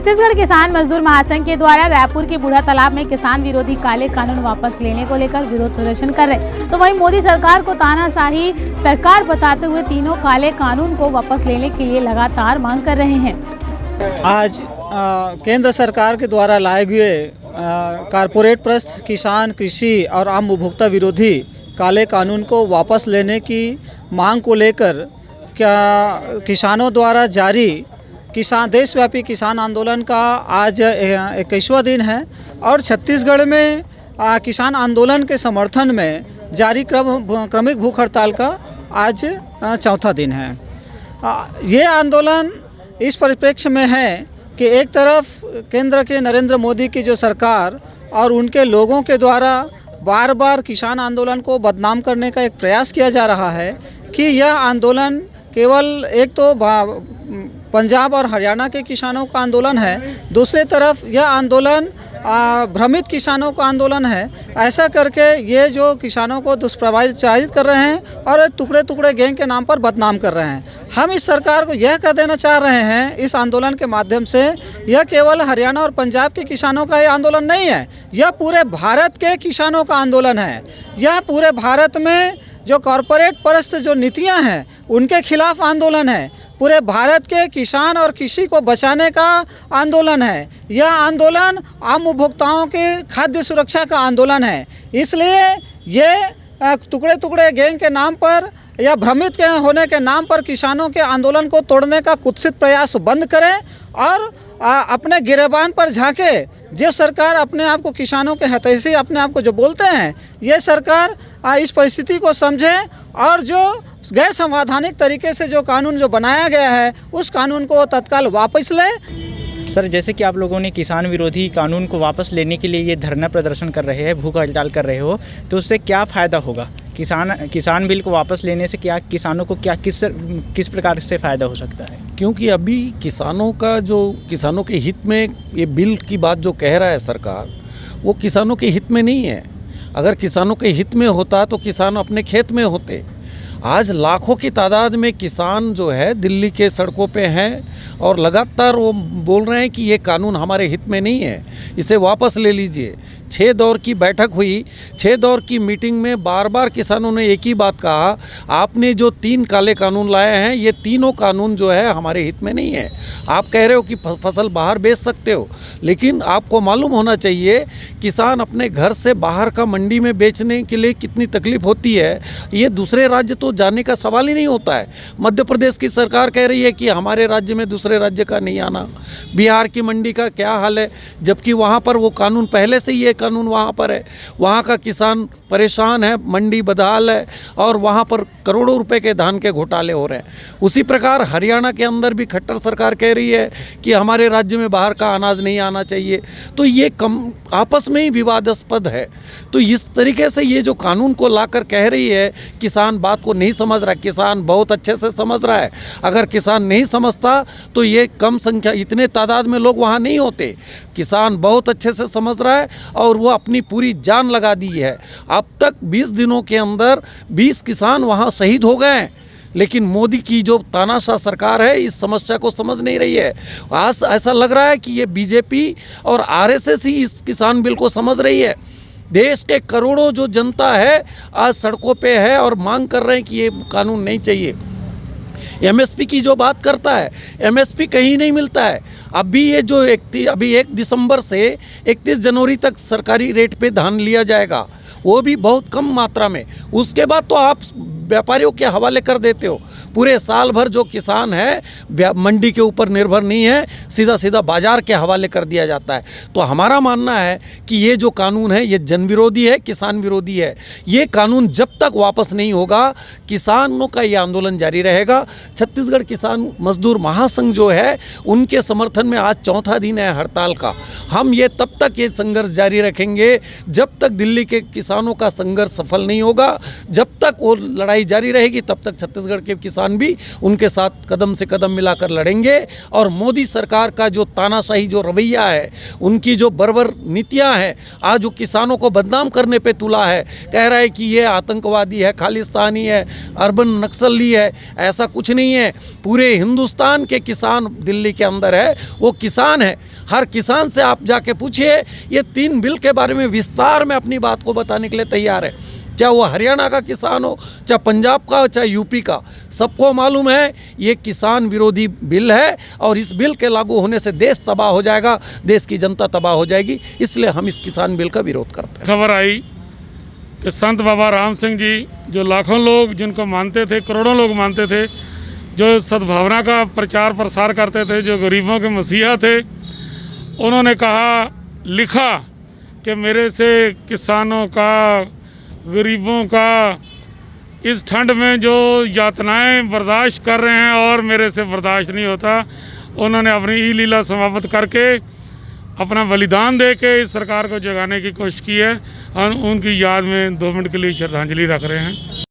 छत्तीसगढ़ किसान मजदूर महासंघ के द्वारा रायपुर के बूढ़ा तालाब में किसान विरोधी काले कानून वापस लेने को लेकर विरोध प्रदर्शन कर रहे, तो वहीं मोदी सरकार को तानाशाही सरकार बताते हुए तीनों काले कानून को वापस लेने के लिए लगातार मांग कर रहे हैं। आज केंद्र सरकार के द्वारा लाए गए कारपोरेट प्रस्थ किसान, कृषि और आम उपभोक्ता विरोधी काले कानून को वापस लेने की मांग को लेकर किसानों द्वारा जारी देशव्यापी किसान आंदोलन का आज 21वां दिन है और छत्तीसगढ़ में किसान आंदोलन के समर्थन में जारी क्रमिक भूख हड़ताल का आज चौथा दिन है। ये आंदोलन इस परिप्रेक्ष्य में है कि एक तरफ केंद्र के नरेंद्र मोदी की जो सरकार और उनके लोगों के द्वारा बार बार किसान आंदोलन को बदनाम करने का एक प्रयास किया जा रहा है कि यह आंदोलन केवल एक तो पंजाब और हरियाणा के किसानों का आंदोलन है, दूसरी तरफ यह आंदोलन भ्रमित किसानों का आंदोलन है। ऐसा करके ये जो किसानों को दुष्प्रचारित कर रहे हैं और टुकड़े टुकड़े गैंग के नाम पर बदनाम कर रहे हैं। हम इस सरकार को यह कह देना चाह रहे हैं इस आंदोलन के माध्यम से, यह केवल हरियाणा और पंजाब के किसानों का ये आंदोलन नहीं है, यह पूरे भारत के किसानों का आंदोलन है। यह पूरे भारत में जो कॉरपोरेट परस्त जो नीतियाँ हैं उनके खिलाफ आंदोलन है। पूरे भारत के किसान और कृषि को बचाने का आंदोलन है। यह आंदोलन आम उपभोक्ताओं के खाद्य सुरक्षा का आंदोलन है। इसलिए ये टुकड़े टुकड़े गैंग के नाम पर या भ्रमित के होने के नाम पर किसानों के आंदोलन को तोड़ने का कुत्सित प्रयास बंद करें और अपने गिरेबान पर झांके। जो सरकार अपने आप को किसानों के हितैषी अपने आप को जो बोलते हैं, ये सरकार इस परिस्थिति को समझे और जो गैर संवैधानिक तरीके से जो कानून जो बनाया गया है उस कानून को तत्काल वापस ले। सर, जैसे कि आप लोगों ने किसान विरोधी कानून को वापस लेने के लिए ये धरना प्रदर्शन कर रहे हैं, भूख हड़ताल कर रहे हो, तो उससे क्या फ़ायदा होगा? किसान बिल को वापस लेने से क्या किसानों को किस प्रकार से फ़ायदा हो सकता है? क्योंकि अभी किसानों के हित में ये बिल की बात जो कह रहा है सरकार, वो किसानों के हित में नहीं है। अगर किसानों के हित में होता तो किसान अपने खेत में होते। आज लाखों की तादाद में किसान जो है दिल्ली के सड़कों पे हैं और लगातार वो बोल रहे हैं कि ये कानून हमारे हित में नहीं है, इसे वापस ले लीजिए। 6 दौर की बैठक हुई, 6 दौर की मीटिंग में बार बार किसानों ने एक ही बात कहा, आपने जो 3 काले कानून लाए हैं ये तीनों कानून जो है हमारे हित में नहीं है। आप कह रहे हो कि फसल बाहर बेच सकते हो, लेकिन आपको मालूम होना चाहिए किसान अपने घर से बाहर का मंडी में बेचने के लिए कितनी तकलीफ़ होती है। ये दूसरे राज्य तो जाने का सवाल ही नहीं होता है। मध्य प्रदेश की सरकार कह रही है कि हमारे राज्य में दूसरे राज्य का नहीं आना। बिहार की मंडी का क्या हाल है, जबकि वहाँ पर वो कानून पहले से ही ये कानून वहाँ पर है। वहाँ का किसान परेशान है, मंडी बदहाल है और वहाँ पर करोड़ों रुपए के धान के घोटाले हो रहे हैं। उसी प्रकार हरियाणा के अंदर भी खट्टर सरकार कह रही है कि हमारे राज्य में बाहर का अनाज नहीं आना चाहिए। तो ये आपस में ही विवादास्पद है। तो इस तरीके से ये जो कानून को लाकर कह रही है, किसान बात को नहीं समझ रहा। किसान बहुत अच्छे से समझ रहा है। अगर किसान नहीं समझता तो ये कम संख्या, इतने तादाद में लोग वहाँ नहीं होते। किसान बहुत अच्छे से समझ रहा है और वो अपनी पूरी जान लगा दी है। अब तक 20 दिनों के अंदर 20 किसान वहाँ शहीद हो गए हैं। लेकिन मोदी की जो तानाशाह सरकार है इस समस्या को समझ नहीं रही है। आज ऐसा लग रहा है कि ये बीजेपी और आरएसएस ही इस किसान बिल को समझ रही है। देश के करोड़ों जो जनता है आज सड़कों पे है और मांग कर रहे हैं कि ये कानून नहीं चाहिए। एमएसपी की जो बात करता है, एमएसपी कहीं नहीं मिलता है। अभी ये जो 1 दिसंबर से 31 जनवरी तक सरकारी रेट पे धान लिया जाएगा, वो भी बहुत कम मात्रा में। उसके बाद तो आप व्यापारियों के हवाले कर देते हो। पूरे साल भर जो किसान है मंडी के ऊपर निर्भर नहीं है, सीधा सीधा बाजार के हवाले कर दिया जाता है। तो हमारा मानना है कि ये जो कानून है ये जन विरोधी है, किसान विरोधी है। ये कानून जब तक वापस नहीं होगा किसानों का ये आंदोलन जारी रहेगा। छत्तीसगढ़ किसान मजदूर महासंघ जो है उनके समर्थन में आज चौथा दिन है हड़ताल का। हम ये तब तक ये संघर्ष जारी रखेंगे जब तक दिल्ली के किसानों का संघर्ष सफल नहीं होगा, जब तक वो लड़ाई लड़ाई जारी रहेगी, तब तक छत्तीसगढ़ के किसान भी उनके साथ कदम से कदम मिलाकर लड़ेंगे। और मोदी सरकार का जो तानाशाही जो रवैया है, उनकी जो बर्बर नीतियां हैं, आज जो किसानों को बदनाम करने पे तुला है, कह रहा है कि ये आतंकवादी है, खालिस्तानी है, अर्बन नक्सली है, ऐसा कुछ नहीं है। पूरे हिंदुस्तान के किसान दिल्ली के अंदर है, वो किसान है। हर किसान से आप जाके पूछिए, ये 3 बिल के बारे में विस्तार में अपनी बात को बताने के लिए तैयार है। चाहे वो हरियाणा का किसान हो, चाहे पंजाब का हो, चाहे यूपी का, सबको मालूम है ये किसान विरोधी बिल है और इस बिल के लागू होने से देश तबाह हो जाएगा, देश की जनता तबाह हो जाएगी। इसलिए हम इस किसान बिल का विरोध करते हैं। खबर आई कि संत बाबा राम सिंह जी, जो लाखों लोग जिनको मानते थे, करोड़ों लोग मानते थे, जो सद्भावना का प्रचार प्रसार करते थे, जो गरीबों के मसीहा थे, उन्होंने कहा, लिखा कि मेरे से किसानों का, गरीबों का इस ठंड में जो यातनाएं बर्दाश्त कर रहे हैं और मेरे से बर्दाश्त नहीं होता। उन्होंने अपनी ई लीला समाप्त करके अपना बलिदान दे के इस सरकार को जगाने की कोशिश की है और उनकी याद में 2 मिनट के लिए श्रद्धांजलि रख रहे हैं।